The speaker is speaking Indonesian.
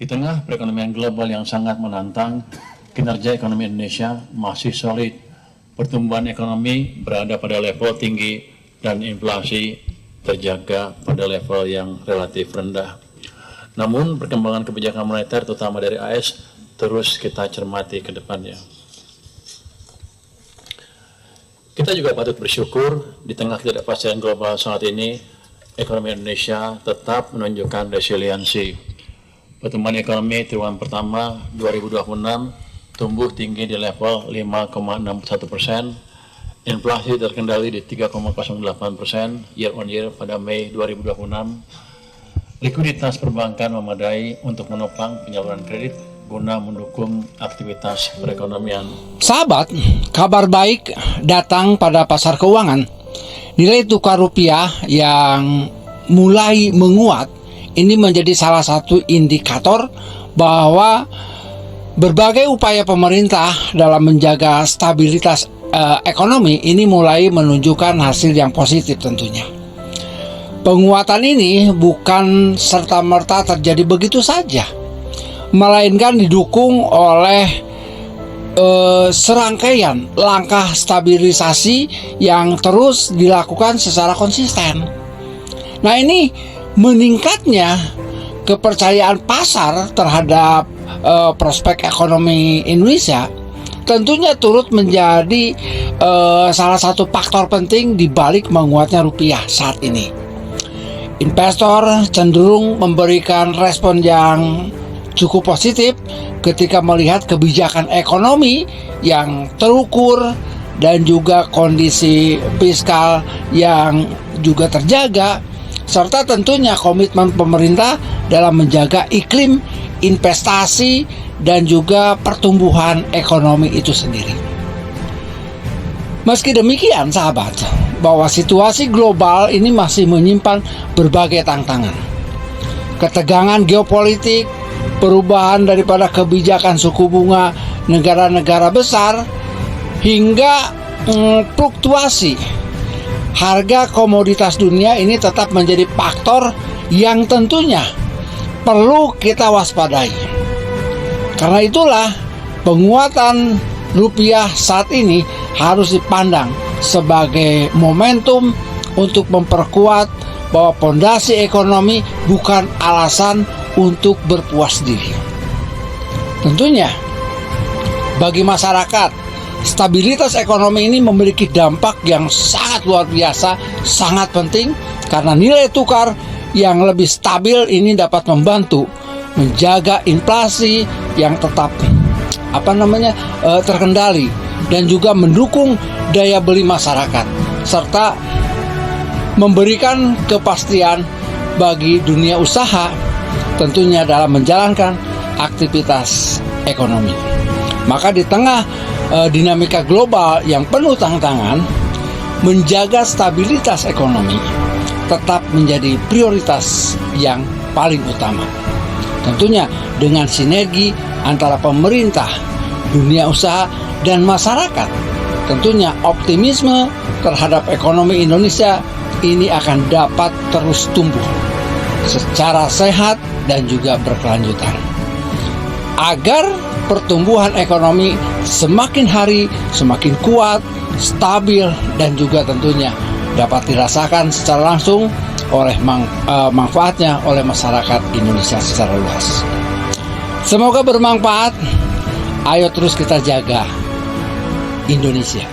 Di tengah perekonomian global yang sangat menantang, kinerja ekonomi Indonesia masih solid. Pertumbuhan ekonomi berada pada level tinggi dan inflasi terjaga pada level yang relatif rendah. Namun perkembangan kebijakan moneter terutama dari AS terus kita cermati ke depannya. Kita juga patut bersyukur di tengah ketidakpastian global saat ini, ekonomi Indonesia tetap menunjukkan resiliensi. Pertumbuhan ekonomi triwulan pertama 2026 tumbuh tinggi di level 5,61%, inflasi terkendali di 3,08% year on year pada Mei 2026. Likuiditas perbankan memadai untuk menopang penyaluran kredit guna mendukung aktivitas perekonomian. Sahabat, kabar baik datang pada pasar keuangan. Nilai tukar rupiah yang mulai menguat ini menjadi salah satu indikator bahwa berbagai upaya pemerintah dalam menjaga stabilitas ekonomi ini mulai menunjukkan hasil yang positif tentunya. Penguatan ini bukan serta-merta terjadi begitu saja, melainkan didukung oleh serangkaian langkah stabilisasi yang terus dilakukan secara konsisten. Nah, ini meningkatnya kepercayaan pasar terhadap prospek ekonomi Indonesia tentunya turut menjadi salah satu faktor penting di balik menguatnya rupiah saat ini. Investor cenderung memberikan respon yang cukup positif ketika melihat kebijakan ekonomi yang terukur dan juga kondisi fiskal yang juga terjaga, serta tentunya komitmen pemerintah dalam menjaga iklim investasi dan juga pertumbuhan ekonomi itu sendiri. Meski demikian, sahabat, bahwa situasi global ini masih menyimpan berbagai tantangan. Ketegangan geopolitik, perubahan daripada kebijakan suku bunga negara-negara besar, hingga fluktuasi harga komoditas dunia ini tetap menjadi faktor yang tentunya perlu kita waspadai. Karena itulah penguatan rupiah saat ini harus dipandang sebagai momentum untuk memperkuat bahwa fondasi ekonomi bukan alasan untuk berpuas diri. Tentunya bagi masyarakat, stabilitas ekonomi ini memiliki dampak yang sangat luar biasa, sangat penting karena nilai tukar yang lebih stabil ini dapat membantu menjaga inflasi yang tetap terkendali dan juga mendukung daya beli masyarakat serta memberikan kepastian bagi dunia usaha tentunya dalam menjalankan aktivitas ekonomi. Maka di tengah dinamika global yang penuh tantangan, menjaga stabilitas ekonomi tetap menjadi prioritas yang paling utama. Tentunya dengan sinergi antara pemerintah, dunia usaha, dan masyarakat. Tentunya optimisme terhadap ekonomi Indonesia ini akan dapat terus tumbuh secara sehat dan juga berkelanjutan. Agar pertumbuhan ekonomi semakin hari semakin kuat, stabil, dan juga tentunya dapat dirasakan secara langsung oleh manfaatnya oleh masyarakat Indonesia secara luas. Semoga bermanfaat. Ayo terus kita jaga Indonesia.